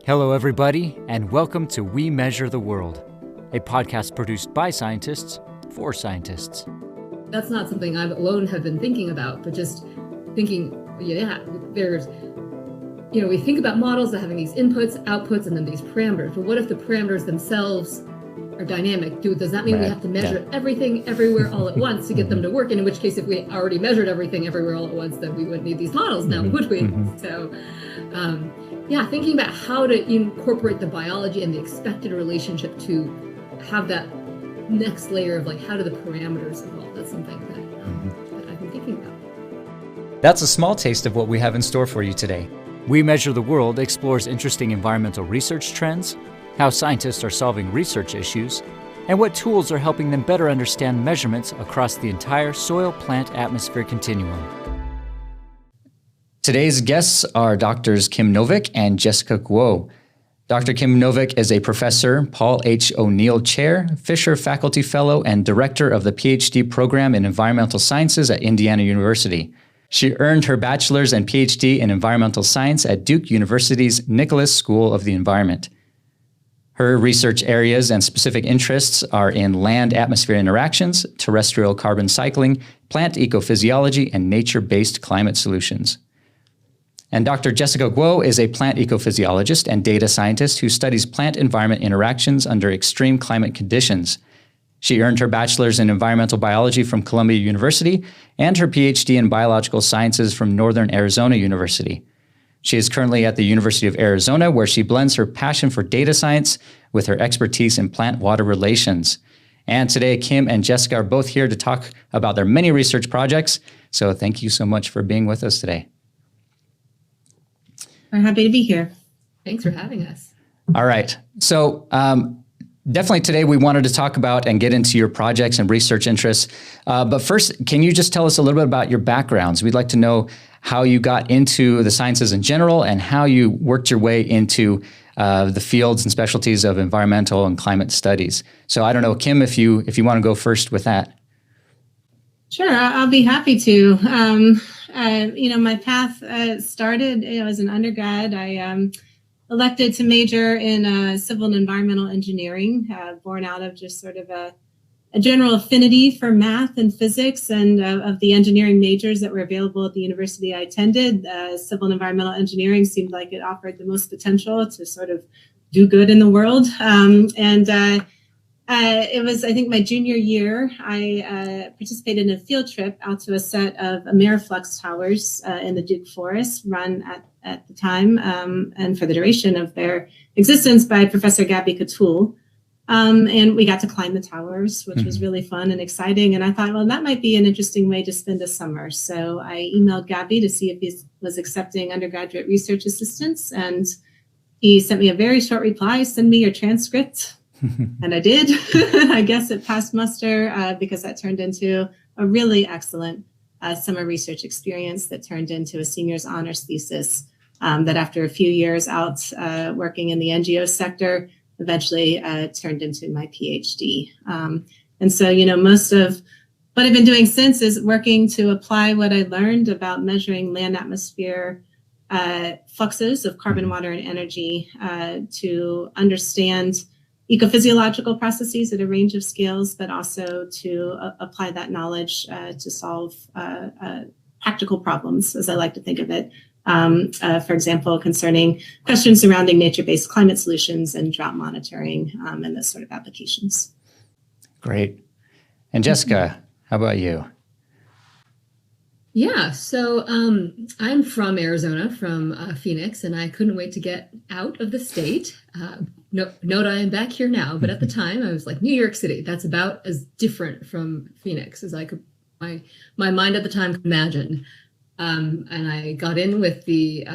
Hello, everybody, and welcome to We Measure the World, a podcast produced by scientists for scientists. That's not something I alone have been thinking about, but just thinking, there's, we think about models that having these inputs, outputs, and then these parameters. But what if the parameters themselves are dynamic? Does that mean we have to measure everything everywhere all at once to get them to work? And in which case, if we already measured everything everywhere all at once, then we wouldn't need these models now, would we? So, thinking about how to incorporate the biology and the expected relationship to have that next layer of how do the parameters evolve? That's something that I've been thinking about. That's a small taste of what we have in store for you today. We Measure the World explores interesting environmental research trends, how scientists are solving research issues, and what tools are helping them better understand measurements across the entire soil-plant-atmosphere continuum. Today's guests are Drs. Kim Novick and Jessica Guo. Dr. Kim Novick is a professor, Paul H. O'Neill Chair, Fischer Faculty Fellow, and Director of the Ph.D. program in Environmental Sciences at Indiana University. She earned her bachelor's and Ph.D. in Environmental Science at Duke University's Nicholas School of the Environment. Her research areas and specific interests are in land-atmosphere interactions, terrestrial carbon cycling, plant ecophysiology, and nature-based climate solutions. And Dr. Jessica Guo is a plant ecophysiologist and data scientist who studies plant-environment interactions under extreme climate conditions. She earned her bachelor's in environmental biology from Columbia University and her Ph.D. in biological sciences from Northern Arizona University. She is currently at the University of Arizona, where she blends her passion for data science with her expertise in plant-water relations. And today, Kim and Jessica are both here to talk about their many research projects. So thank you so much for being with us today. We're happy to be here. Thanks for having us. All right. So definitely today we wanted to talk about and get into your projects and research interests. But first, can you just tell us a little bit about your backgrounds? We'd like to know how you got into the sciences in general and how you worked your way into the fields and specialties of environmental and climate studies. So I don't know, Kim, if you want to go first with that. Sure, I'll be happy to. My path started as an undergrad. I elected to major in civil and environmental engineering, born out of just sort of a general affinity for math and physics, and of the engineering majors that were available at the university I attended. Civil and environmental engineering seemed like it offered the most potential to sort of do good in the world. It was, I think, my junior year. I participated in a field trip out to a set of Ameriflux towers in the Duke Forest, run at the time and for the duration of their existence by Professor Gabby Catul. And we got to climb the towers, which was really fun and exciting. And I thought, well, that might be an interesting way to spend a summer. So I emailed Gabby to see if he was accepting undergraduate research assistants. And he sent me a very short reply, send me your transcript. And I did. I guess it passed muster because that turned into a really excellent summer research experience that turned into a senior's honors thesis that after a few years out working in the NGO sector, eventually turned into my PhD. And so, most of what I've been doing since is working to apply what I learned about measuring land atmosphere fluxes of carbon, water, and energy to understand ecophysiological processes at a range of scales, but also to apply that knowledge to solve practical problems, as I like to think of it. For example, concerning questions surrounding nature-based climate solutions and drought monitoring and those sort of applications. Great. And Jessica, how about you? Yeah, so I'm from Arizona, from Phoenix, and I couldn't wait to get out of the state. Note I am back here now, but at the time I was like, New York City, that's about as different from Phoenix as I could, my mind at the time could imagine. And I got in with the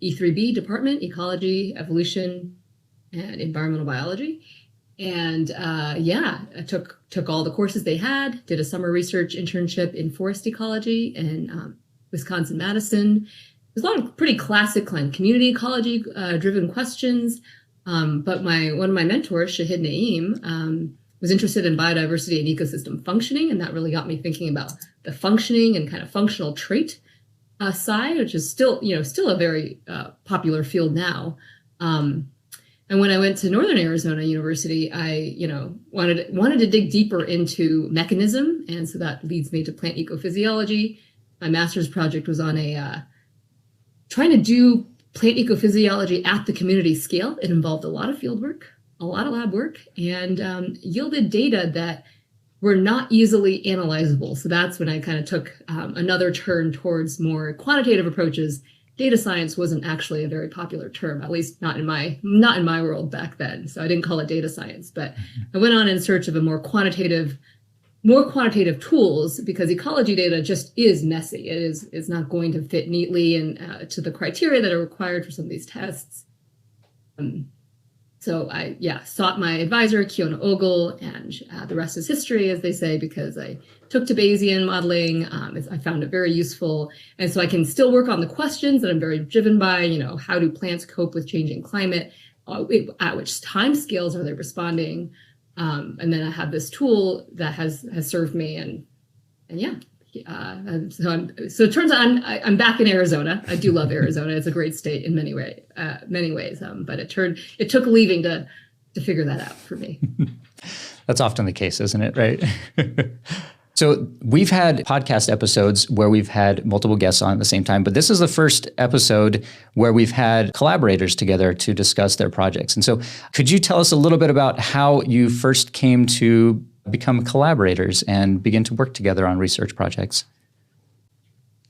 E3B department, ecology, evolution, and environmental biology. And I took all the courses they had, did a summer research internship in forest ecology in Wisconsin-Madison. There's a lot of pretty classic community ecology driven questions. But one of my mentors, Shahid Naeem, was interested in biodiversity and ecosystem functioning, and that really got me thinking about the functioning and kind of functional trait side, which is still a very popular field now. And when I went to Northern Arizona University, I, wanted to dig deeper into mechanism. And so that leads me to plant ecophysiology. My master's project was on trying to do plant ecophysiology at the community scale. It involved a lot of field work, a lot of lab work, and yielded data that were not easily analyzable. So that's when I kind of took another turn towards more quantitative approaches. Data science wasn't actually a very popular term, at least not in my world back then. So I didn't call it data science, but I went on in search of a more quantitative tools, because ecology data just is messy. It's not going to fit neatly and to the criteria that are required for some of these tests. So I sought my advisor, Kiona Ogle, and the rest is history, as they say, because I took to Bayesian modeling. I found it very useful. And so I can still work on the questions that I'm very driven by, how do plants cope with changing climate? At which time scales are they responding? And then I have this tool that has served me, and so it turns out I'm back in Arizona. I do love Arizona. It's a great state in many ways. But it took leaving to figure that out for me. That's often the case, isn't it? Right. So we've had podcast episodes where we've had multiple guests on at the same time, but this is the first episode where we've had collaborators together to discuss their projects. And so could you tell us a little bit about how you first came to become collaborators and begin to work together on research projects?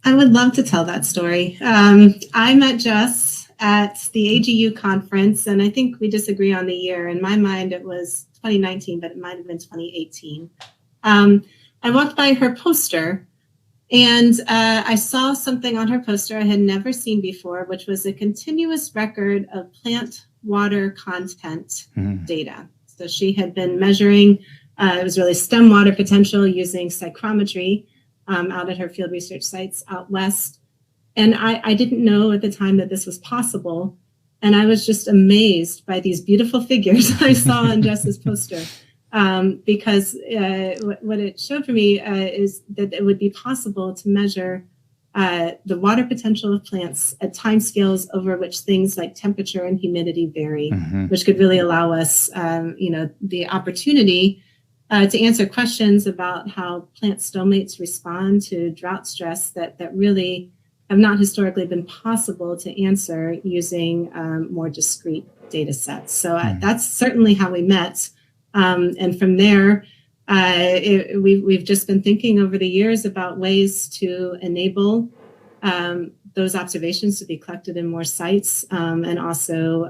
I would love to tell that story. I met Jess at the AGU conference, and I think we disagree on the year. In my mind, it was 2019, but it might have been 2018. I walked by her poster, and I saw something on her poster I had never seen before, which was a continuous record of plant water content data. So she had been measuring, it was really stem water potential using psychrometry out at her field research sites out west. And I didn't know at the time that this was possible. And I was just amazed by these beautiful figures I saw on Jess's poster. Because what it showed for me is that it would be possible to measure the water potential of plants at time scales over which things like temperature and humidity vary, which could really allow us, the opportunity to answer questions about how plant stomates respond to drought stress that really have not historically been possible to answer using more discrete data sets. So that's certainly how we met. And from there, we've just been thinking over the years about ways to enable those observations to be collected in more sites, and also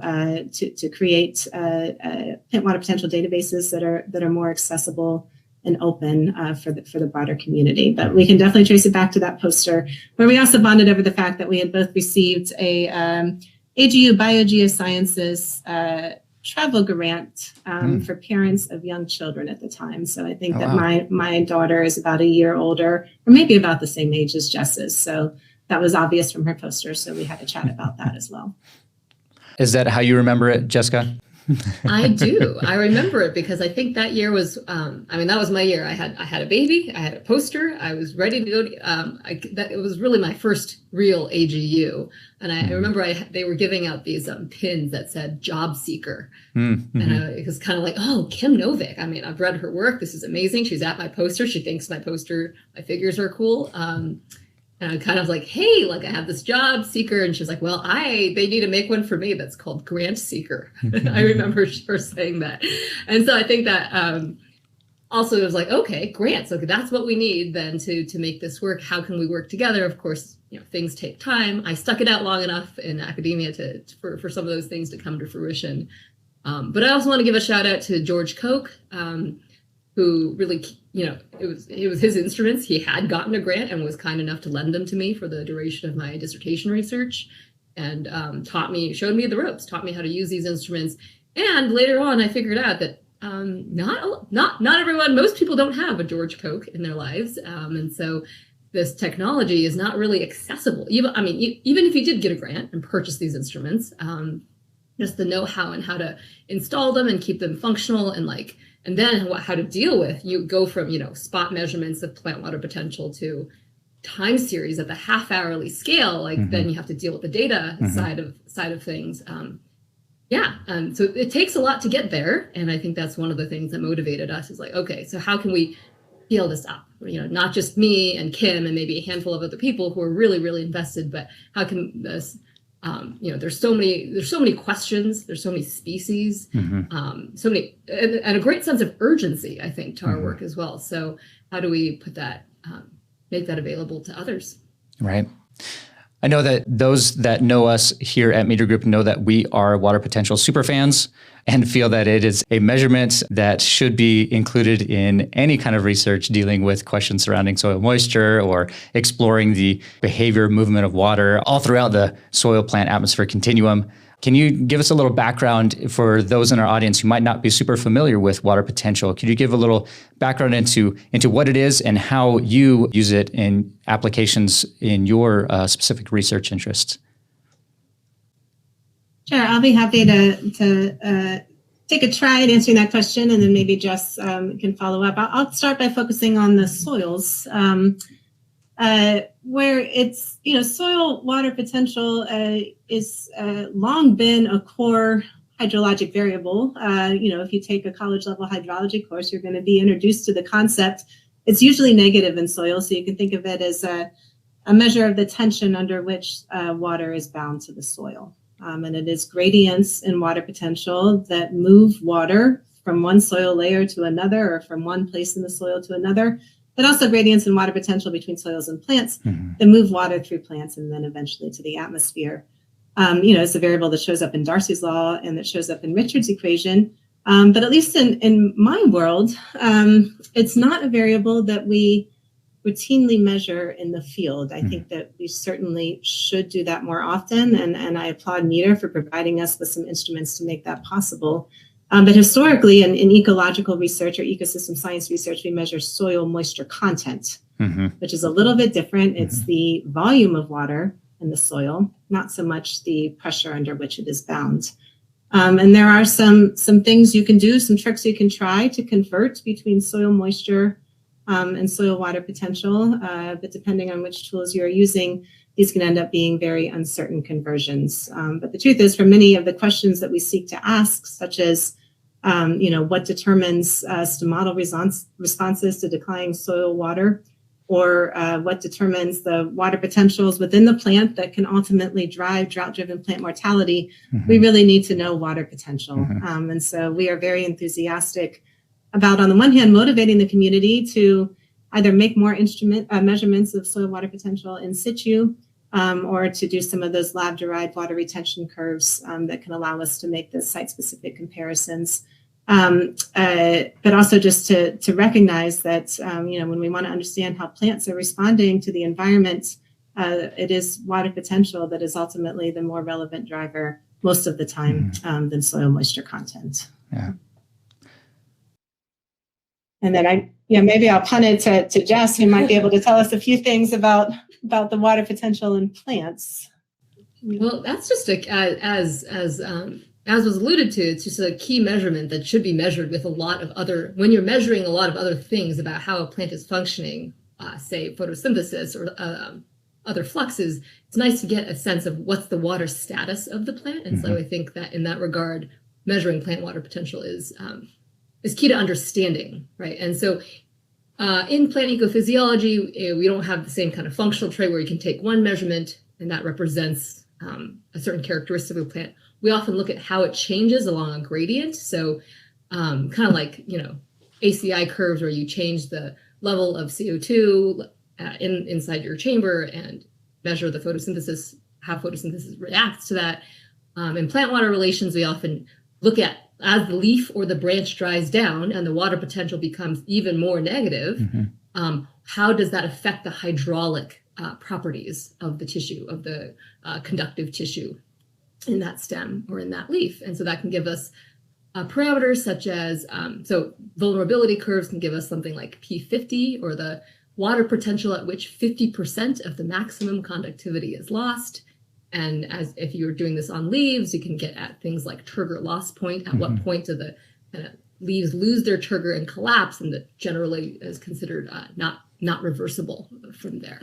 to create plant water potential databases that are more accessible and open for the broader community. But we can definitely trace it back to that poster, where we also bonded over the fact that we had both received a AGU Biogeosciences travel grant for parents of young children at the time. So I think my daughter is about a year older, or maybe about the same age as Jess's. So that was obvious from her poster. So we had to chat about that as well. Is that how you remember it, Jessica? I do. I remember it because I think that year was, that was my year. I had a baby, I had a poster, I was ready to go. It was really my first real AGU. And I remember they were giving out these pins that said job seeker. And it was kind of like, oh, Kim Novick. I've read her work. This is amazing. She's at my poster. She thinks my figures are cool. And I kind of like, hey, I have this job seeker. And she's like, well, they need to make one for me that's called grant seeker. I remember her saying that. And so I think that also it was like, okay, grants. Okay, that's what we need then to make this work. How can we work together? Of course, things take time. I stuck it out long enough in academia for some of those things to come to fruition. But I also want to give a shout out to George Koch, who really, it was his instruments. He had gotten a grant and was kind enough to lend them to me for the duration of my dissertation research, and showed me the ropes, taught me how to use these instruments. And later on, I figured out that not everyone, most people don't have a George Koch in their lives, and so this technology is not really accessible. Even if you did get a grant and purchase these instruments, just the know-how and how to install them and keep them functional and then how to deal with, you go from, spot measurements of plant water potential to time series at the half-hourly scale. Then you have to deal with the data side of things. Yeah. So it takes a lot to get there. And I think that's one of the things that motivated us is like, okay, so how can we scale this up? Not just me and Kim and maybe a handful of other people who are really, really invested, but how can this, there's so many questions, there's so many species, so many, and a great sense of urgency, I think, to our work as well. So how do we put that, make that available to others? Right. I know that those that know us here at Meter Group know that we are water potential superfans and feel that it is a measurement that should be included in any kind of research dealing with questions surrounding soil moisture or exploring the behavior movement of water all throughout the soil plant atmosphere continuum. Can you give us a little background for those in our audience who might not be super familiar with water potential? Could you give a little background into what it is and how you use it in applications in your specific research interests? Sure, I'll be happy to take a try at answering that question, and then maybe Jess can follow up. I'll start by focusing on the soils. Where it's, soil water potential is long been a core hydrologic variable. If you take a college level hydrology course, you're going to be introduced to the concept. It's usually negative in soil, so you can think of it as a measure of the tension under which water is bound to the soil. And it is gradients in water potential that move water from one soil layer to another or from one place in the soil to another. But also gradients in water potential between soils and plants that move water through plants and then eventually to the atmosphere. It's a variable that shows up in Darcy's law and that shows up in Richard's equation. But at least in my world, it's not a variable that we routinely measure in the field. I think that we certainly should do that more often. And I applaud Meter for providing us with some instruments to make that possible. But historically, in ecological research or ecosystem science research, we measure soil moisture content, which is a little bit different. It's the volume of water in the soil, not so much the pressure under which it is bound. And there are some things you can do, some tricks you can try to convert between soil moisture and soil water potential. But depending on which tools you're using, these can end up being very uncertain conversions. But the truth is, for many of the questions that we seek to ask, such as what determines stomatal responses to declining soil water, or what determines the water potentials within the plant that can ultimately drive drought-driven plant mortality, we really need to know water potential. And so we are very enthusiastic about, on the one hand, motivating the community to either make more measurements of soil water potential in situ, or to do some of those lab-derived water retention curves that can allow us to make the site-specific comparisons. But also just to recognize that, when we want to understand how plants are responding to the environment, it is water potential that is ultimately the more relevant driver most of the time than soil moisture content. Yeah. And then maybe I'll punt it to Jess, who might be able to tell us a few things about the water potential in plants. Well, that's just as was alluded to, it's just a key measurement that should be measured with when you're measuring a lot of other things about how a plant is functioning, say photosynthesis or other fluxes. It's nice to get a sense of what's the water status of the plant. And so I think that in that regard, measuring plant water potential is key to understanding, right? And so in plant ecophysiology, we don't have the same kind of functional trait where you can take one measurement and that represents a certain characteristic of a plant. We often look at how it changes along a gradient. So kind of like, ACI curves where you change the level of CO2 inside your chamber and measure the photosynthesis, how photosynthesis reacts to that. In plant water relations, we often look at as the leaf or the branch dries down and the water potential becomes even more negative, how does that affect the hydraulic properties of the tissue, of the conductive tissue in that stem or in that leaf? And so that can give us parameters such as, so vulnerability curves can give us something like P50, or the water potential at which 50% of the maximum conductivity is lost. And as if you're doing this on leaves, you can get at things like turgor loss point. At what point do the leaves lose their turgor and collapse, and that generally is considered not reversible from there.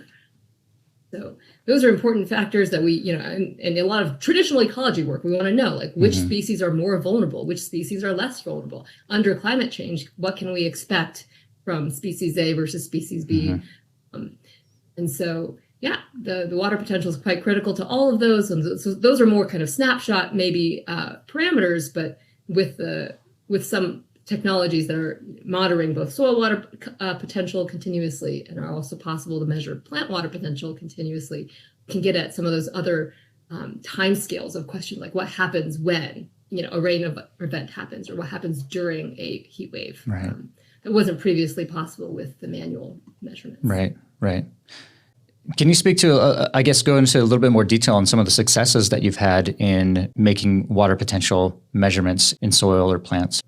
So those are important factors that we, in a lot of traditional ecology work, we want to know, like which species are more vulnerable, which species are less vulnerable. Under climate change, what can we expect from species A versus species B? And so, yeah, the water potential is quite critical to all of those. And so those are more kind of snapshot, maybe parameters, but with some technologies that are monitoring both soil water potential continuously and are also possible to measure plant water potential continuously, can get at some of those other time scales of questions like what happens when a rain event happens, or what happens during a heat wave. Right. That wasn't previously possible with the manual measurements. Right. Can you speak to, I guess, go into a little bit more detail on some of the successes that you've had in making water potential measurements in soil or plants?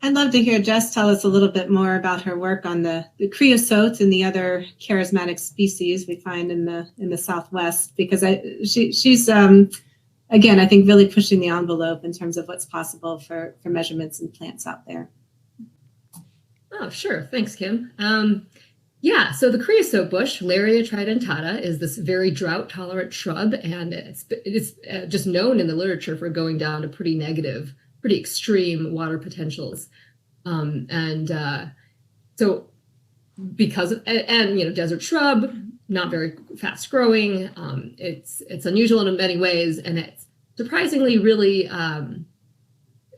I'd love to hear Jess tell us a little bit more about her work on the creosote and the other charismatic species we find in the Southwest, because she's again, I think really pushing the envelope in terms of what's possible for measurements in plants out there. Oh, sure. Thanks, Kim. Yeah, so the creosote bush, Larea tridentata, is this very drought-tolerant shrub, and it's just known in the literature for going down to pretty extreme water potentials. So because of, and desert shrub, not very fast growing, it's unusual in many ways, and it's surprisingly really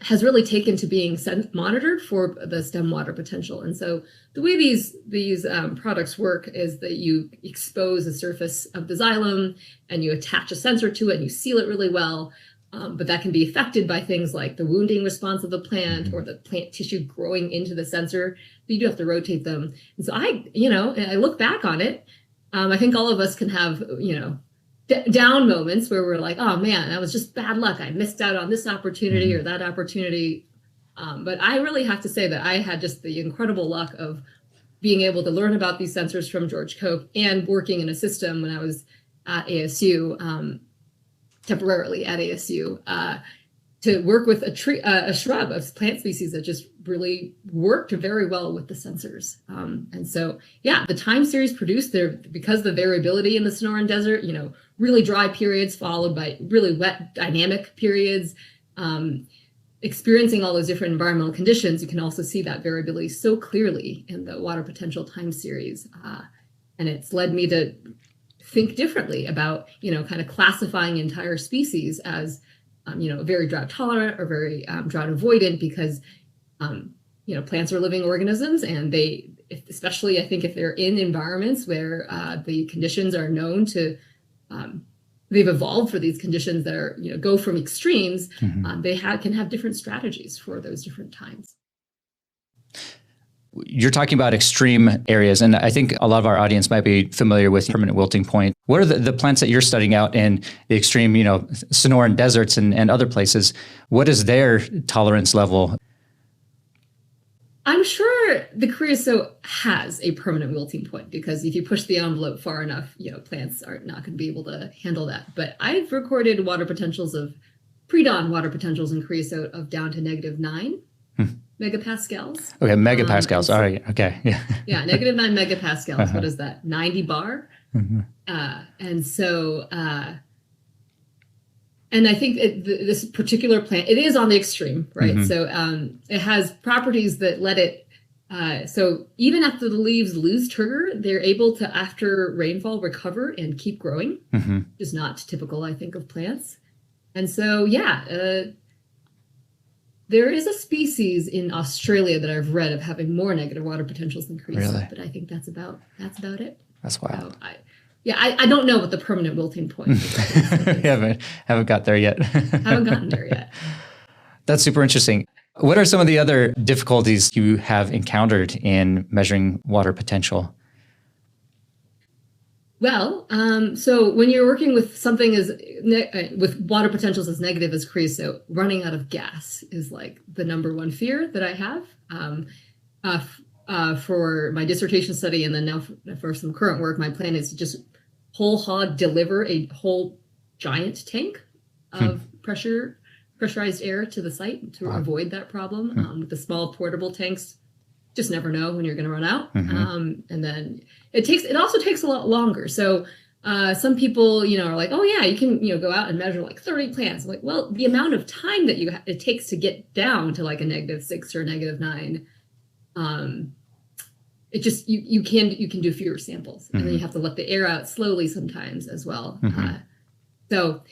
has really taken to being monitored for the stem water potential. And so the way these products work is that you expose the surface of the xylem and you attach a sensor to it and you seal it really well. But that can be affected by things like the wounding response of the plant or the plant tissue growing into the sensor. You do have to rotate them. And so I look back on it. I think all of us can have, down moments where we're like, oh man, that was just bad luck. I missed out on this opportunity or that opportunity. But I really have to say that I had just the incredible luck of being able to learn about these sensors from George Koch and working in a system when I was at ASU, temporarily at ASU, to work with a shrub, a plant species that just really worked very well with the sensors. And so, yeah, the time series produced there, because the variability in the Sonoran Desert, really dry periods followed by really wet dynamic periods, experiencing all those different environmental conditions, you can also see that variability so clearly in the water potential time series. And it's led me to think differently about, kind of classifying entire species as very drought tolerant or very drought avoidant, because plants are living organisms, and especially I think if they're in environments where the conditions are known to, they've evolved for these conditions that are go from extremes, they can have different strategies for those different times. You're talking about extreme areas, and I think a lot of our audience might be familiar with permanent wilting point. What are the plants that you're studying out in the extreme, Sonoran deserts and other places? What is their tolerance level? I'm sure the creosote has a permanent wilting point, because if you push the envelope far enough, plants are not going to be able to handle that. But I've recorded water potentials of pre-dawn water potentials in creosote of down to -9 megapascals. Okay, megapascals. All right. Okay. Yeah. Yeah, -9 megapascals. What is that? 90 bar. And so, and I think this particular plant, it is on the extreme, right? So it has properties that let it, so even after the leaves lose turgor, they're able to, after rainfall, recover and keep growing, which is not typical, I think, of plants. And so, yeah, there is a species in Australia that I've read of having more negative water potentials than creosote, Really? but I think that's about it. That's wild. So I don't know what the permanent wilting point is. haven't got there yet. Haven't gotten there yet. That's super interesting. What are some of the other difficulties you have encountered in measuring water potential? Well, so when you're working with something with water potentials as negative as creosote, running out of gas is like the number one fear that I have. For my dissertation study, and then now for some current work, my plan is to just whole hog deliver a whole giant tank of pressurized air to the site to avoid that problem. With the small portable tanks, just never know when you're going to run out. And then it also takes a lot longer. So some people, are like, oh yeah, you can, go out and measure like 30 plants. I'm like, well, the amount of time that it takes to get down to like a -6 or a -9, it just, you can do fewer samples, and then you have to let the air out slowly sometimes as well. So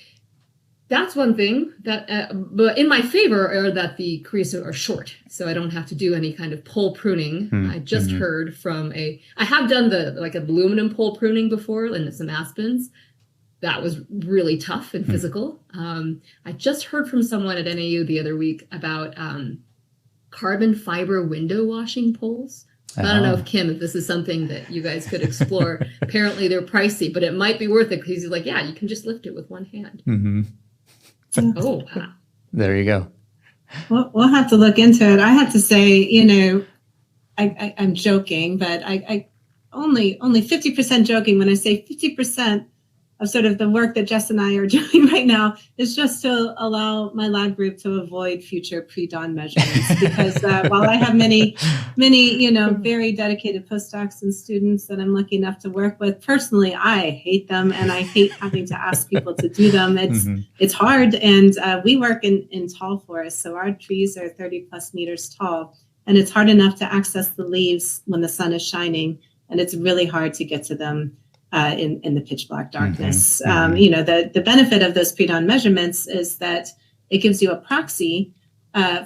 that's one thing that, but in my favor are that the creosote are short, so I don't have to do any kind of pole pruning. I just heard from I have done the aluminum pole pruning before and some aspens. That was really tough and physical. I just heard from someone at NAU the other week about carbon fiber window washing poles. I don't know if this is something that you guys could explore. Apparently they're pricey, but it might be worth it, because he's like, yeah, you can just lift it with one hand. Oh, wow. There you go. We'll have to look into it. I have to say, I'm joking, but I only 50% joking when I say 50% of sort of the work that Jess and I are doing right now is just to allow my lab group to avoid future pre-dawn measurements. Because while I have many, very dedicated postdocs and students that I'm lucky enough to work with, personally, I hate them, and I hate having to ask people to do them. It's hard, and we work in tall forests, so our trees are 30 plus meters tall, and it's hard enough to access the leaves when the sun is shining, and it's really hard to get to them in the pitch black darkness. The benefit of those pre-dawn measurements is that it gives you a proxy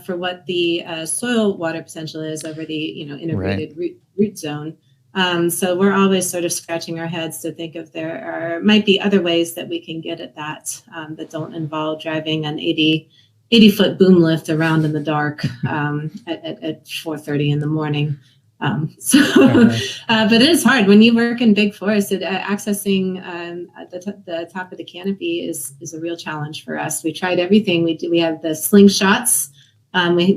for what the soil water potential is over the integrated root zone. So we're always sort of scratching our heads to think if there might be other ways that we can get at that that don't involve driving an 80-foot boom lift around in the dark at 4:30 in the morning. But it is hard when you work in big forests. Accessing the top of the canopy is a real challenge for us. We tried everything. We have the slingshots.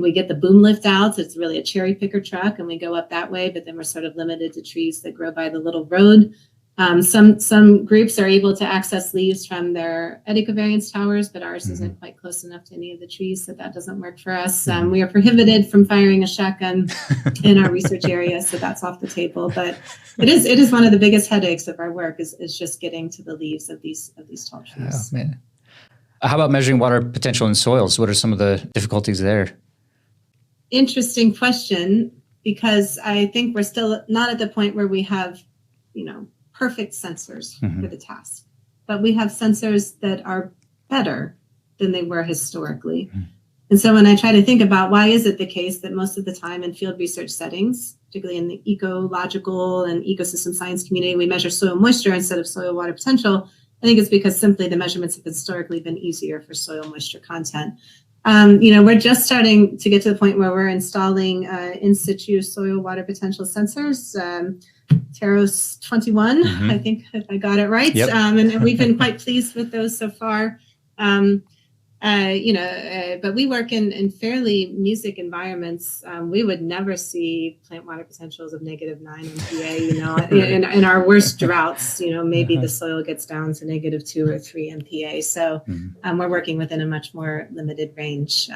We get the boom lift out. It's really a cherry picker truck, and we go up that way. But then we're sort of limited to trees that grow by the little road. Some groups are able to access leaves from their ecovariance towers, but ours isn't quite close enough to any of the trees, so that doesn't work for us. We are prohibited from firing a shotgun in our research area, so that's off the table. But it is one of the biggest headaches of our work is just getting to the leaves of these tall trees. Oh, man. How about measuring water potential in soils? What are some of the difficulties there? Interesting question, because I think we're still not at the point where we have, perfect sensors for the task, but we have sensors that are better than they were historically. And so when I try to think about why is it the case that most of the time in field research settings, particularly in the ecological and ecosystem science community, we measure soil moisture instead of soil water potential, I think it's because simply the measurements have historically been easier for soil moisture content. We're just starting to get to the point where we're installing in situ soil water potential sensors. Teros 21, I think if I got it right. Yep. And we've been quite pleased with those so far. But we work in fairly music environments. We would never see plant water potentials of -9 MPa. In our worst droughts, maybe the soil gets down to -2 or 3 MPa. So we're working within a much more limited range.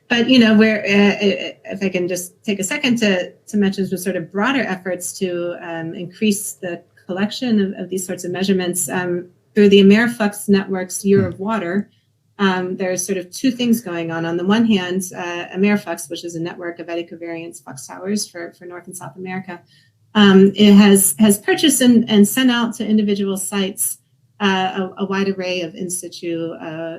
But if I can just take a second to mention some sort of broader efforts to increase the collection of these sorts of measurements through the AmeriFlux Network's Year of Water. There's sort of two things going on. On the one hand, AmeriFlux, which is a network of ecovariance flux towers for North and South America, it has purchased and sent out to individual sites a wide array of in situ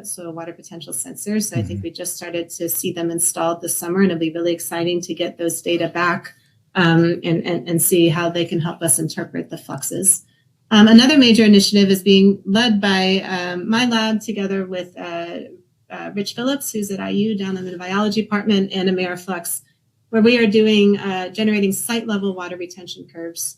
soil water potential sensors. So I think we just started to see them installed this summer, and it'll be really exciting to get those data back and see how they can help us interpret the fluxes. Another major initiative is being led by my lab together with Rich Phillips, who's at IU down in the biology department, and AmeriFlux, where we are doing generating site level water retention curves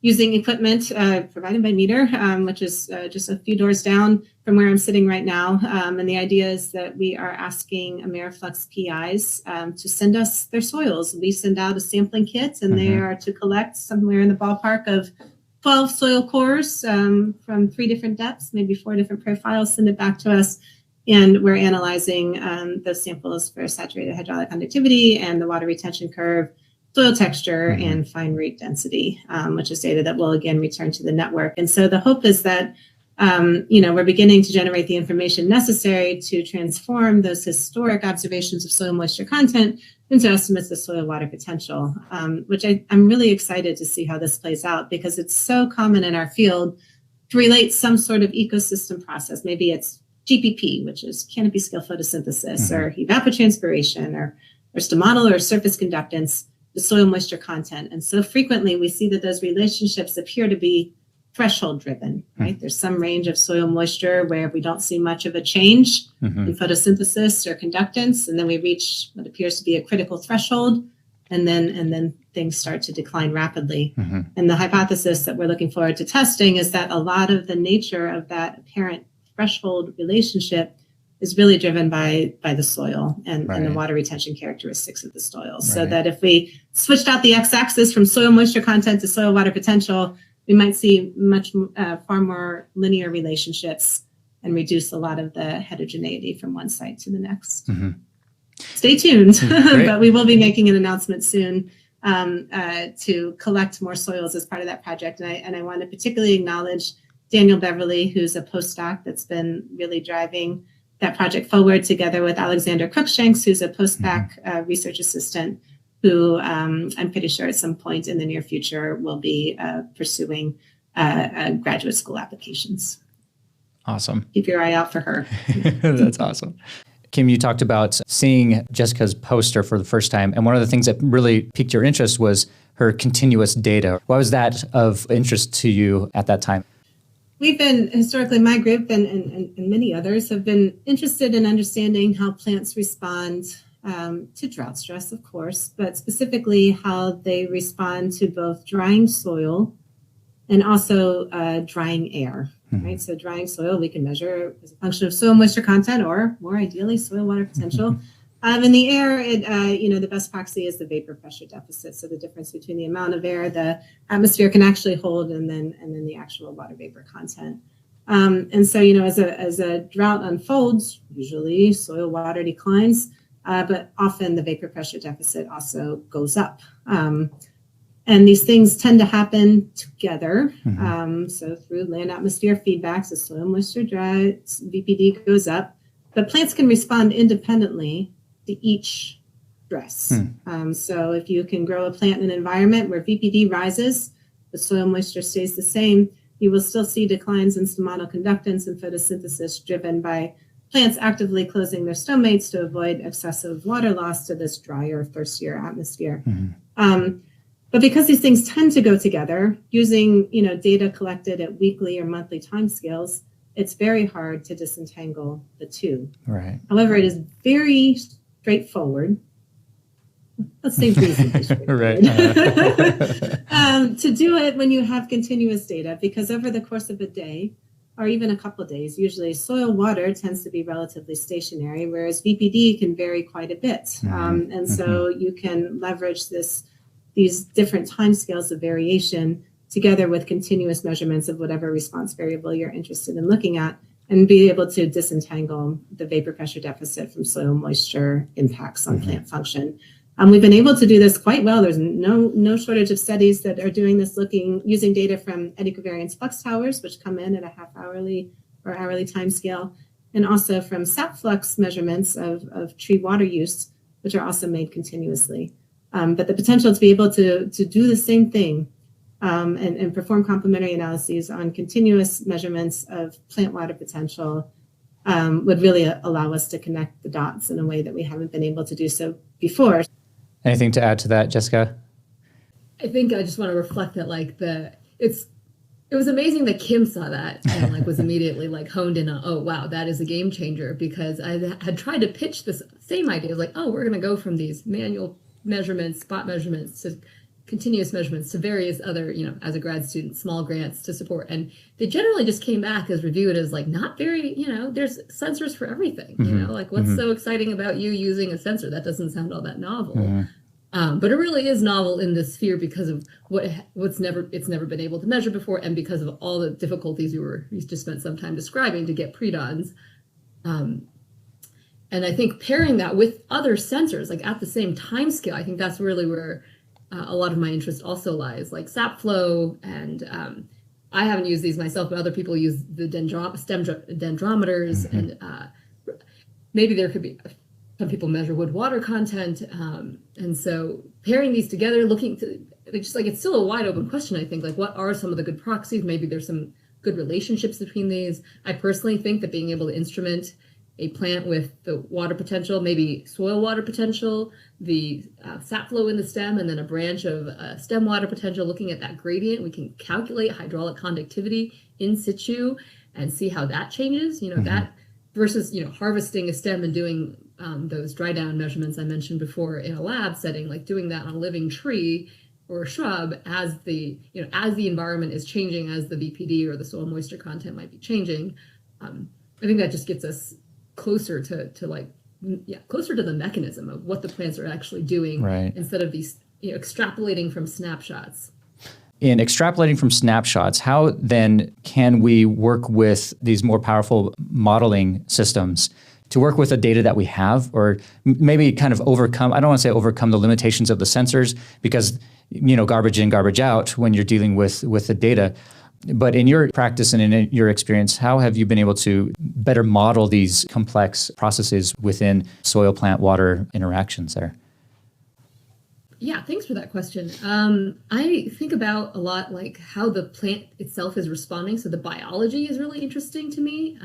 using equipment provided by Meter, which is just a few doors down from where I'm sitting right now. And the idea is that we are asking AmeriFlux PIs to send us their soils. We send out a sampling kit, and they are to collect somewhere in the ballpark of 12 soil cores from 3 different depths, maybe 4 different profiles, send it back to us. And we're analyzing those samples for saturated hydraulic conductivity and the water retention curve, soil texture, and fine rate density, which is data that will again return to the network. And so the hope is that we're beginning to generate the information necessary to transform those historic observations of soil moisture content into estimates of soil water potential, which I'm really excited to see how this plays out, because it's so common in our field to relate some sort of ecosystem process. Maybe it's GPP, which is canopy scale photosynthesis, or evapotranspiration, or stomatal or surface conductance, the soil moisture content. And so frequently we see that those relationships appear to be threshold driven, right? There's some range of soil moisture where we don't see much of a change in photosynthesis or conductance, and then we reach what appears to be a critical threshold, and then things start to decline rapidly. And the hypothesis that we're looking forward to testing is that a lot of the nature of that apparent threshold relationship is really driven by the soil and the water retention characteristics of the soil. So that if we switched out the x-axis from soil moisture content to soil water potential, we might see far more linear relationships and reduce a lot of the heterogeneity from one site to the next. Stay tuned, but we will be making an announcement soon to collect more soils as part of that project. And I want to particularly acknowledge Daniel Beverly, who's a postdoc that's been really driving that project forward, together with Alexander Cruikshanks, who's a postbac research assistant, who I'm pretty sure at some point in the near future will be pursuing graduate school applications. Awesome. Keep your eye out for her. That's awesome. Kim, you talked about seeing Jessica's poster for the first time, and one of the things that really piqued your interest was her continuous data. Why was that of interest to you at that time? We've been, historically, my group and many others have been interested in understanding how plants respond to drought stress, of course, but specifically how they respond to both drying soil and also drying air, right? So drying soil we can measure as a function of soil moisture content, or more ideally, soil water potential. In the air, the best proxy is the vapor pressure deficit. So the difference between the amount of air the atmosphere can actually hold and then the actual water vapor content. And so, as a drought unfolds, usually soil water declines, but often the vapor pressure deficit also goes up. And these things tend to happen together. So through land atmosphere feedbacks, as soil moisture dries, VPD goes up, but plants can respond independently to each stress. So if you can grow a plant in an environment where VPD rises, but soil moisture stays the same, you will still see declines in stomatal conductance and photosynthesis driven by plants actively closing their stomates to avoid excessive water loss to this drier, thirstier atmosphere. But because these things tend to go together, using data collected at weekly or monthly timescales, it's very hard to disentangle the two. Right. However, it is very straightforward. Let's say reasonably straightforward. To do it when you have continuous data, because over the course of a day, or even a couple of days, usually soil water tends to be relatively stationary, whereas VPD can vary quite a bit. And so you can leverage these different timescales of variation together with continuous measurements of whatever response variable you're interested in looking at, and be able to disentangle the vapor pressure deficit from soil moisture impacts on plant function. We've been able to do this quite well. There's no shortage of studies that are doing this, using data from eddy covariance flux towers, which come in at a half-hourly or hourly time scale, and also from sap flux measurements of tree water use, which are also made continuously. But the potential to be able to do the same thing and perform complementary analyses on continuous measurements of plant water potential would really allow us to connect the dots in a way that we haven't been able to do so before. Anything to add to that, Jessica? I think I just want to reflect that it was amazing that Kim saw that and was immediately honed in on, oh wow, that is a game changer, because I had tried to pitch this same idea of we're going to go from these manual measurements, spot measurements, to continuous measurements, to various other, as a grad student, small grants to support. And they generally just came back as reviewed as not very, there's sensors for everything, what's so exciting about you using a sensor? That doesn't sound all that novel. But it really is novel in this sphere because of it's never been able to measure before, and because of all the difficulties you just spent some time describing to get predons. And I think pairing that with other sensors, like at the same time scale, I think that's really where a lot of my interest also lies, like sap flow. And I haven't used these myself, but other people use the dendrometers. And maybe there could be, some people measure wood water content. And so pairing these together, looking to, just like, it's still a wide open question, I think, like what are some of the good proxies? Maybe there's some good relationships between these. I personally think that being able to instrument a plant with the water potential, maybe soil water potential, the sap flow in the stem, and then a branch of stem water potential, looking at that gradient, we can calculate hydraulic conductivity in situ and see how that changes, that versus, harvesting a stem and doing those dry down measurements I mentioned before in a lab setting, like doing that on a living tree or a shrub as the environment is changing, as the BPD or the soil moisture content might be changing. I think that just gets us closer to closer to the mechanism of what the plants are actually doing, right, instead of these extrapolating from snapshots. In extrapolating from snapshots, how then can we work with these more powerful modeling systems to work with the data that we have, or maybe kind of overcome, I don't want to say overcome the limitations of the sensors, because garbage in, garbage out when you're dealing with the data. But in your practice and in your experience, how have you been able to better model these complex processes within soil, plant, water interactions there? Yeah, thanks for that question. I think about a lot like how the plant itself is responding. So the biology is really interesting to me,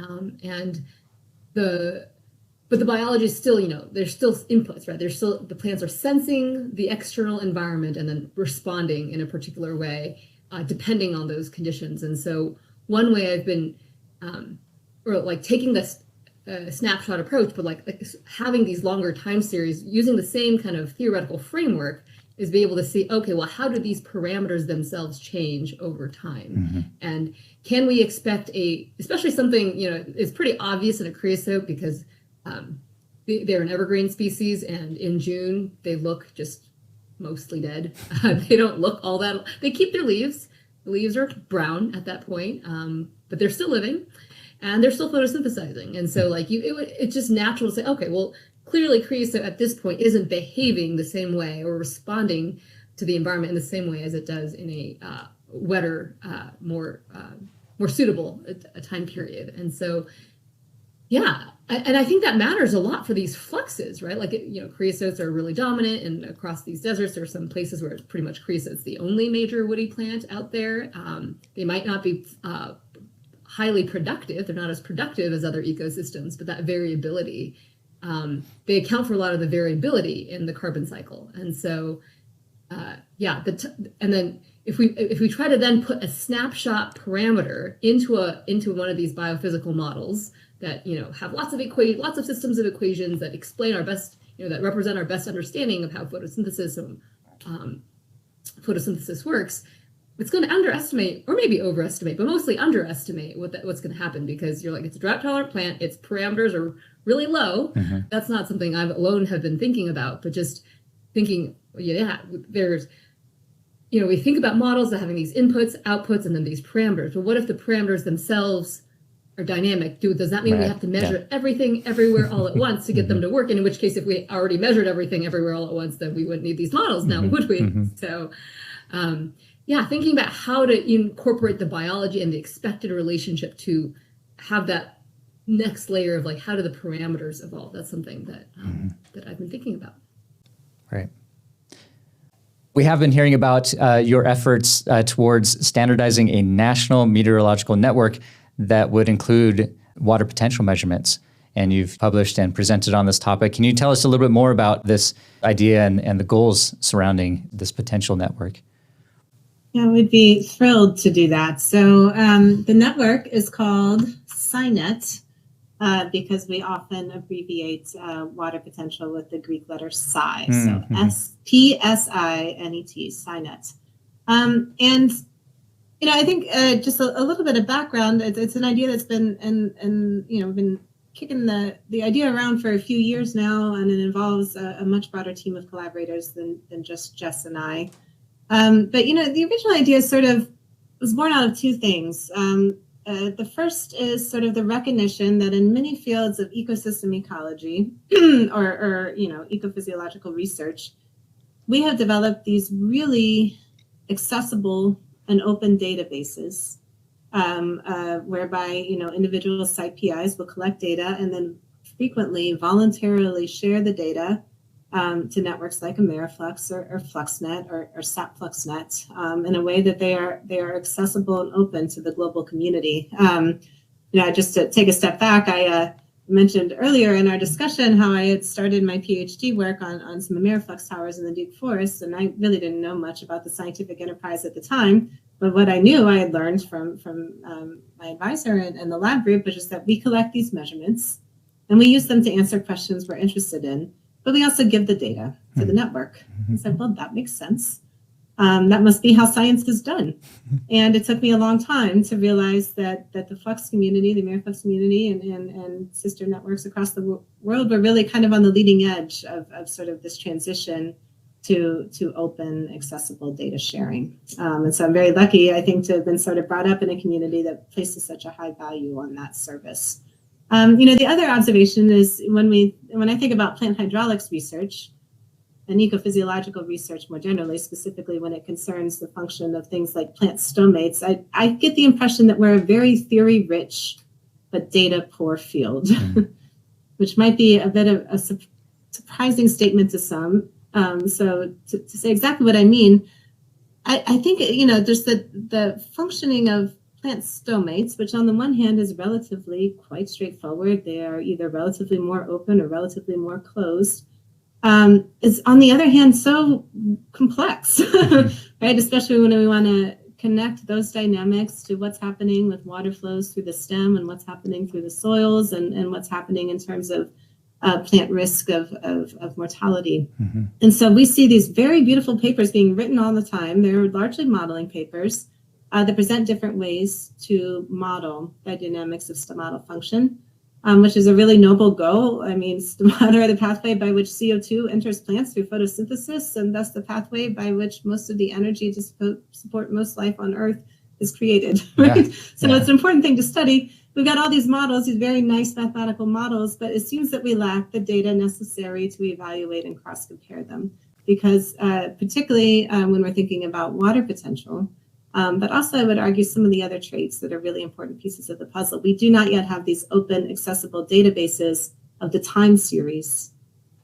but the biology is still, there's still inputs, right? The plants are sensing the external environment and then responding in a particular way, depending on those conditions. And so one way I've been, or like taking this snapshot approach, but like having these longer time series using the same kind of theoretical framework, is be able to see, okay, well, how do these parameters themselves change over time? And can we expect especially something, is pretty obvious in a creosote, because they're an evergreen species, and in June, they look just mostly dead. They don't look all that, they keep their leaves. The leaves are brown at that point, but they're still living and they're still photosynthesizing. And so like it's just natural to say, okay, well, clearly creosote at this point isn't behaving the same way or responding to the environment in the same way as it does in a wetter, more suitable a time period. And so, yeah, and I think that matters a lot for these fluxes, right? Like, creosotes are really dominant, and across these deserts, there are some places where it's pretty much creosote's the only major woody plant out there. They might not be highly productive. They're not as productive as other ecosystems, but that variability, they account for a lot of the variability in the carbon cycle. And so, and then if we try to then put a snapshot parameter into one of these biophysical models that have lots of systems of equations that explain our best, that represent our best understanding of how photosynthesis works, it's going to underestimate, or maybe overestimate, but mostly underestimate what's going to happen, because you're like, it's a drought tolerant plant, its parameters are really low. That's not something I alone have been thinking about, but just thinking, there's, we think about models that having these inputs, outputs, and then these parameters. But what if the parameters themselves are dynamic? Does that mean we have to measure everything everywhere all at once to get them to work? And in which case, if we already measured everything everywhere all at once, then we wouldn't need these models now, would we? So, thinking about how to incorporate the biology and the expected relationship to have that next layer of like, how do the parameters evolve? That's something that that I've been thinking about. Right. We have been hearing about your efforts towards standardizing a national meteorological network that would include water potential measurements. And you've published and presented on this topic. Can you tell us a little bit more about this idea and the goals surrounding this potential network? Yeah, we'd be thrilled to do that. So the network is called SciNet, because we often abbreviate water potential with the Greek letter psi. So PSINET, SciNet. And I think just a little bit of background. It's an idea that's been been kicking the idea around for a few years now, and it involves a much broader team of collaborators than just Jess and I. But the original idea sort of was born out of two things. The first is sort of the recognition that in many fields of ecosystem ecology or ecophysiological research, we have developed these really accessible and open databases whereby individual site PIs will collect data and then frequently voluntarily share the data to networks like Ameriflux or FluxNet or SAP-FluxNet in a way that they are accessible and open to the global community. Just to take a step back, I mentioned earlier in our discussion how I had started my PhD work on some Ameriflux towers in the Duke Forest, and I really didn't know much about the scientific enterprise at the time. But what I knew, I had learned from my advisor and the lab group, was just that we collect these measurements and we use them to answer questions we're interested in. But we also give the data to the network. I said, well, that makes sense. That must be how science is done. And it took me a long time to realize that the Flux community, the Ameriflux community, and sister networks across the world were really kind of on the leading edge of sort of this transition to open, accessible data sharing. And so I'm very lucky, I think, to have been sort of brought up in a community that places such a high value on that service. The other observation is when I think about plant hydraulics research and ecophysiological research more generally, specifically when it concerns the function of things like plant stomates, I get the impression that we're a very theory-rich but data-poor field, which might be a bit of a surprising statement to some. So to say exactly what I mean, I think, just the functioning of plant stomates, which on the one hand is relatively quite straightforward. They are either relatively more open or relatively more closed. Is on the other hand so complex, right? Especially when we want to connect those dynamics to what's happening with water flows through the stem and what's happening through the soils and what's happening in terms of plant risk of mortality. And so we see these very beautiful papers being written all the time. They're largely modeling papers that present different ways to model the dynamics of stomatal function, which is a really noble goal. I mean, stomata are the pathway by which CO2 enters plants through photosynthesis, and thus the pathway by which most of the energy to support most life on Earth is created, right? Yeah. So it's an important thing to study. We've got all these models, these very nice mathematical models, but it seems that we lack the data necessary to evaluate and cross-compare them, because particularly when we're thinking about water potential, but also I would argue some of the other traits that are really important pieces of the puzzle. We do not yet have these open, accessible databases of the time series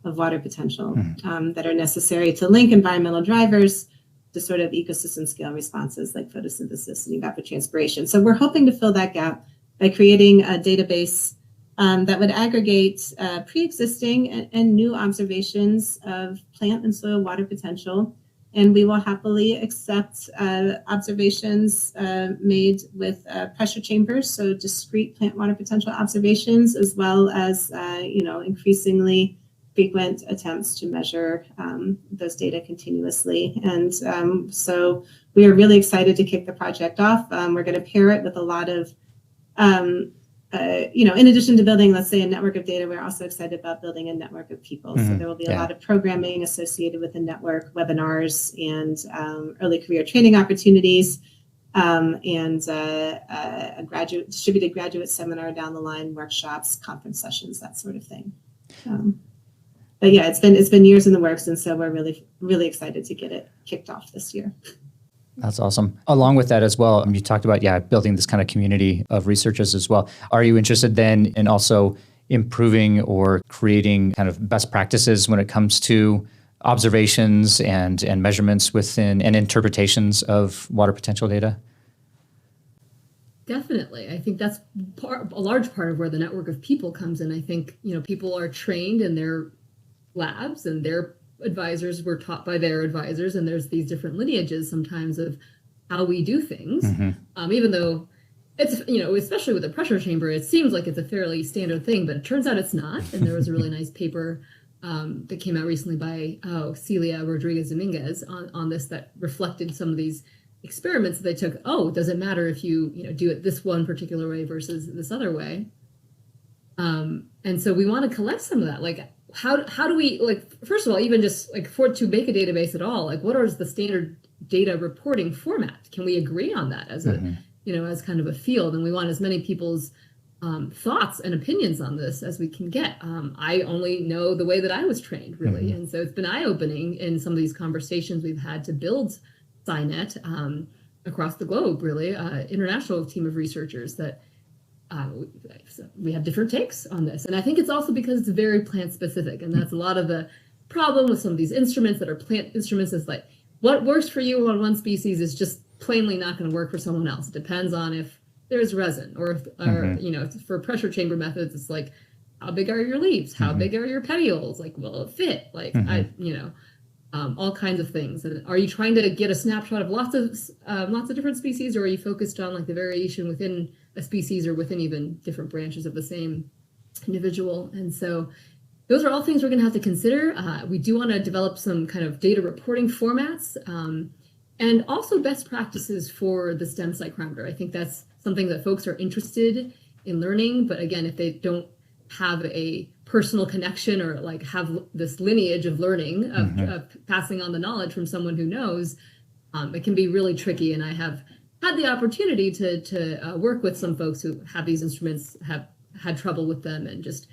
of water potential that are necessary to link environmental drivers to sort of ecosystem scale responses like photosynthesis and evapotranspiration. So we're hoping to fill that gap by creating a database that would aggregate pre-existing and new observations of plant and soil water potential. And we will happily accept observations made with pressure chambers, so discrete plant water potential observations, as well as increasingly frequent attempts to measure those data continuously. And so we are really excited to kick the project off. We're going to pair it with a lot of in addition to building, let's say, a network of data, we're also excited about building a network of people. So there will be a lot of programming associated with the network, webinars, and early career training opportunities, and a distributed graduate seminar down the line, workshops, conference sessions, that sort of thing. But yeah, it's been years in the works, and so we're really, really excited to get it kicked off this year. That's awesome. Along with that as well, you talked about, building this kind of community of researchers as well. Are you interested then in also improving or creating kind of best practices when it comes to observations and measurements within and interpretations of water potential data? Definitely. I think that's a large part of where the network of people comes in. I think, people are trained in their labs and their advisors were taught by their advisors, and there's these different lineages sometimes of how we do things, even though it's, especially with the pressure chamber, it seems like it's a fairly standard thing, but it turns out it's not. And there was a really nice paper that came out recently by Celia Rodriguez Dominguez on this that reflected some of these experiments that they took. Does it matter if you do it this one particular way versus this other way? And so we want to collect some of that. Like, how do we, first of all, even just to make a database at all, what is the standard data reporting format? Can we agree on that as a as kind of a field, and we want as many people's thoughts and opinions on this as we can get. I only know the way that I was trained, really. And so it's been eye-opening in some of these conversations we've had to build SciNet across the globe, really, international team of researchers that we have different takes on this. And I think it's also because it's very plant specific. And that's a lot of the problem with some of these instruments that are plant instruments, is like what works for you on one species is just plainly not going to work for someone else. It depends on if there's resin or for pressure chamber methods, it's like, how big are your leaves? How big are your petioles? Like, will it fit? Like, all kinds of things. And are you trying to get a snapshot of lots of different species, or are you focused on like the variation within a species or within even different branches of the same individual? And so those are all things we're going to have to consider. We do want to develop some kind of data reporting formats and also best practices for the STEM psychrometer. I think that's something that folks are interested in learning. But again, if they don't have a personal connection or like have this lineage of learning, of passing on the knowledge from someone who knows, it can be really tricky. And I have had the opportunity to work with some folks who have these instruments, have had trouble with them, and just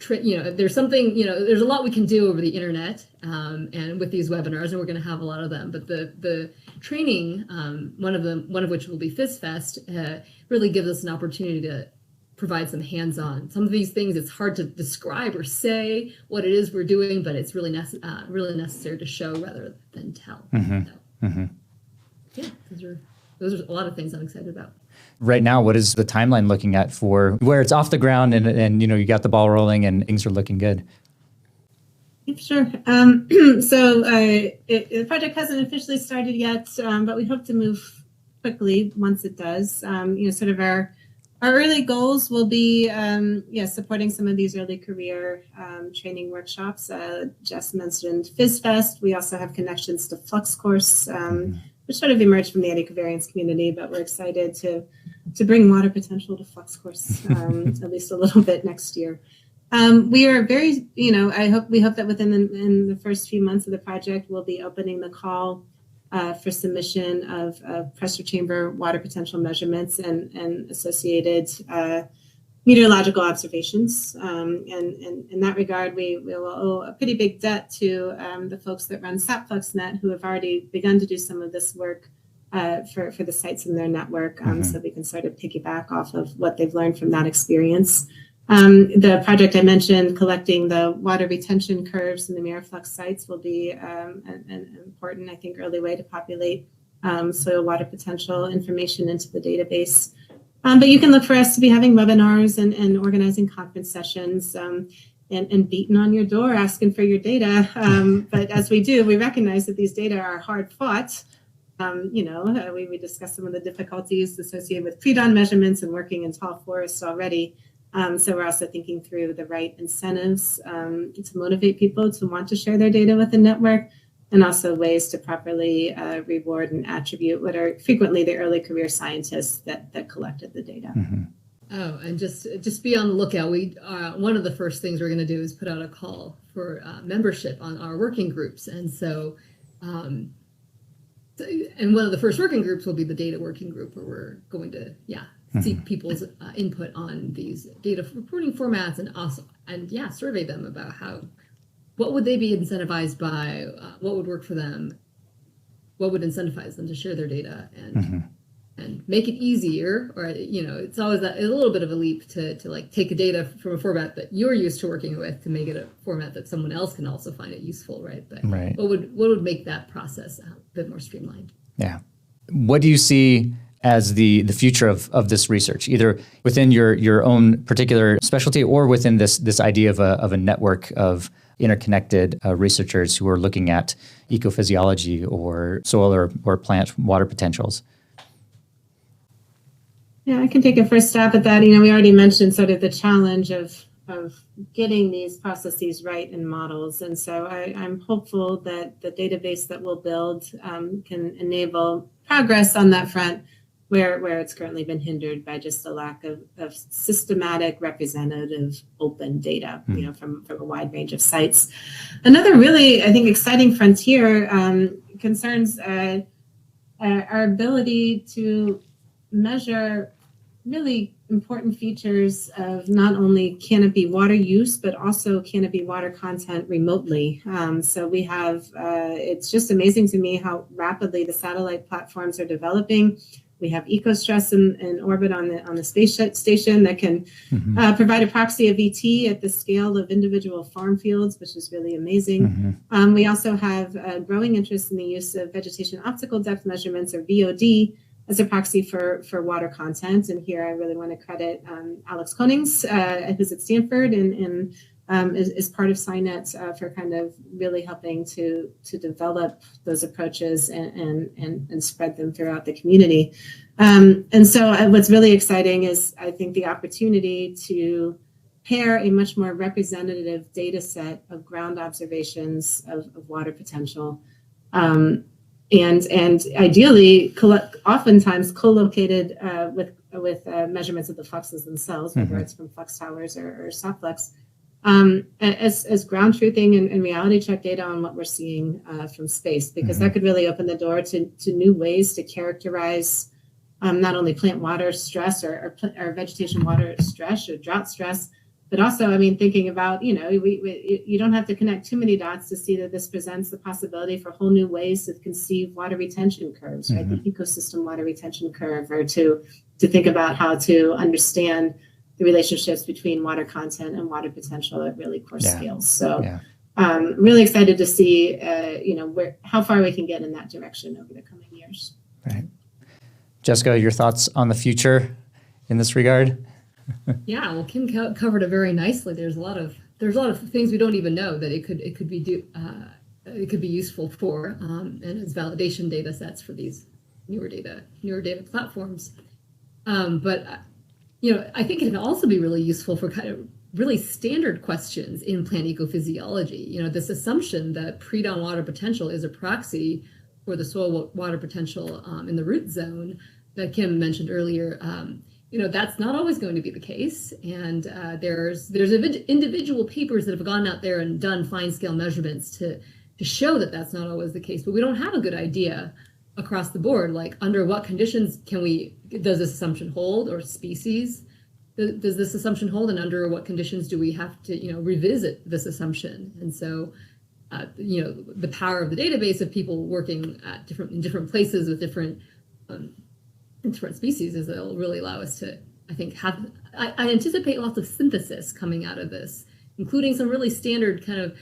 there's something, there's a lot we can do over the internet and with these webinars, and we're going to have a lot of them. But the training, one of which will be FizFest, really gives us an opportunity to provide some hands-on. Some of these things, it's hard to describe or say what it is we're doing, but it's really necessary to show rather than tell. Yeah, those are a lot of things I'm excited about. Right now, what is the timeline looking at for where it's off the ground and you got the ball rolling and things are looking good? Sure. So the project hasn't officially started yet, but we hope to move quickly once it does. Sort of our early goals will be supporting some of these early career training workshops. Jess mentioned FizFest. We also have connections to Flux Course, which sort of emerged from the ecovariance community, but we're excited to bring water potential to Flux Course at least a little bit next year. We are very, we hope that in the first few months of the project, we'll be opening the call for submission of pressure chamber water potential measurements and associated meteorological observations. And in that regard, we will owe a pretty big debt to the folks that run SatFluxNet, who have already begun to do some of this work for the sites in their network, so we can sort of piggyback off of what they've learned from that experience. The project I mentioned, collecting the water retention curves in the Miraflux sites, will be an important, I think, early way to populate soil water potential information into the database. But you can look for us to be having webinars and organizing conference sessions and beating on your door asking for your data. But as we do, we recognize that these data are hard fought. We discussed some of the difficulties associated with pre-dawn measurements and working in tall forests already. So we're also thinking through the right incentives to motivate people to want to share their data with the network, and also ways to properly reward and attribute what are frequently the early career scientists that collected the data. Oh, and just be on the lookout. One of the first things we're going to do is put out a call for membership on our working groups. And so, and one of the first working groups will be the data working group, where we're going to, seek people's input on these data reporting formats, and survey them about what would they be incentivized by, what would work for them, what would incentivize them to share their data, and make it easier. Or it's always a little bit of a leap to like take a data from a format that you're used to working with to make it a format that someone else can also find it useful, right? But what would make that process a bit more streamlined? Yeah. What do you see as the future of this research, either within your own particular specialty or within this idea of a network of interconnected researchers who are looking at ecophysiology or soil or plant water potentials? Yeah, I can take a first stab at that. We already mentioned sort of the challenge of getting these processes right in models. And so I'm hopeful that the database that we'll build can enable progress on that front, where it's currently been hindered by just a lack of systematic, representative, open data, from a wide range of sites. Another really, I think, exciting frontier concerns our ability to measure really important features of not only canopy water use, but also canopy water content remotely. So we have, it's just amazing to me how rapidly the satellite platforms are developing. We have EcoStress in orbit on the space station that can provide a proxy of ET at the scale of individual farm fields, which is really amazing. We also have a growing interest in the use of vegetation optical depth measurements, or VOD, as a proxy for water content. And here I really want to credit Alex Konings, who's at Stanford and is part of SciNet for kind of really helping to develop those approaches and spread them throughout the community. And so what's really exciting is, I think, the opportunity to pair a much more representative data set of ground observations of water potential. And ideally, oftentimes co-located with measurements of the fluxes themselves, whether it's from flux towers or soft flux, as ground truthing and reality check data on what we're seeing from space, because that could really open the door to new ways to characterize not only plant water stress or vegetation water stress or drought stress, but also, I mean, thinking about, you don't have to connect too many dots to see that this presents the possibility for whole new ways to conceive water retention curves, right? The ecosystem water retention curve, or to think about how to understand the relationships between water content and water potential at really coarse scales. So really excited to see, how far we can get in that direction over the coming years. Right. Jessica, your thoughts on the future in this regard? Yeah, well, Kim covered it very nicely. There's a lot of things we don't even know that it could be useful for, and as validation data sets for these newer data platforms. But I think it can also be really useful for kind of really standard questions in plant ecophysiology. This assumption that pre-dawn water potential is a proxy for the soil water potential in the root zone that Kim mentioned earlier. That's not always going to be the case. And there's individual papers that have gone out there and done fine scale measurements to show that that's not always the case. But we don't have a good idea across the board, like under what conditions does this assumption hold, or species? Does this assumption hold, and under what conditions do we have to, revisit this assumption? And so, the power of the database of people working at different places with different species is it'll really allow us to, I think, I anticipate lots of synthesis coming out of this, including some really standard kind of,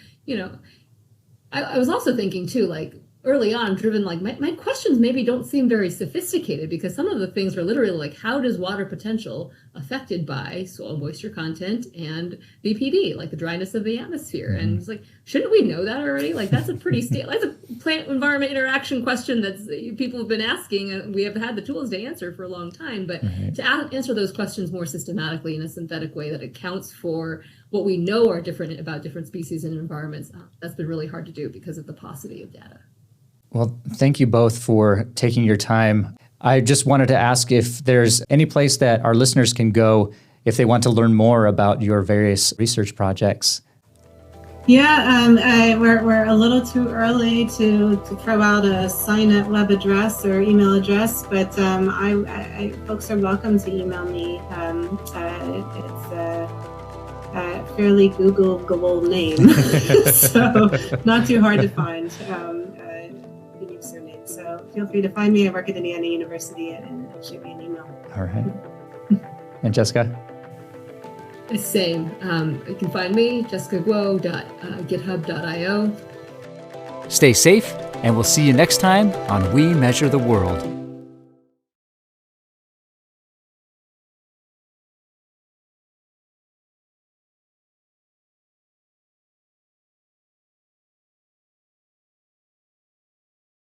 I was also thinking too, like early on, driven like my questions maybe don't seem very sophisticated, because some of the things are literally like, how does water potential affected by soil moisture content and BPD, like the dryness of the atmosphere? And it's like, shouldn't we know that already? Like that's a pretty that's a plant environment interaction question that people have been asking, and we have had the tools to answer for a long time. But to answer those questions more systematically in a synthetic way that accounts for what we know are different about different species and environments, that's been really hard to do because of the paucity of data. Well, thank you both for taking your time. I just wanted to ask if there's any place that our listeners can go if they want to learn more about your various research projects. Yeah, we're a little too early to throw out a SciNet web address or email address, but folks are welcome to email me. It's a fairly Googleable name, so not too hard to find. Unique surname. So feel free to find me. I work at Indiana University, and shoot me an email. All right. And Jessica? Same. You can find me, jessicaguo.github.io. Stay safe, and we'll see you next time on We Measure the World.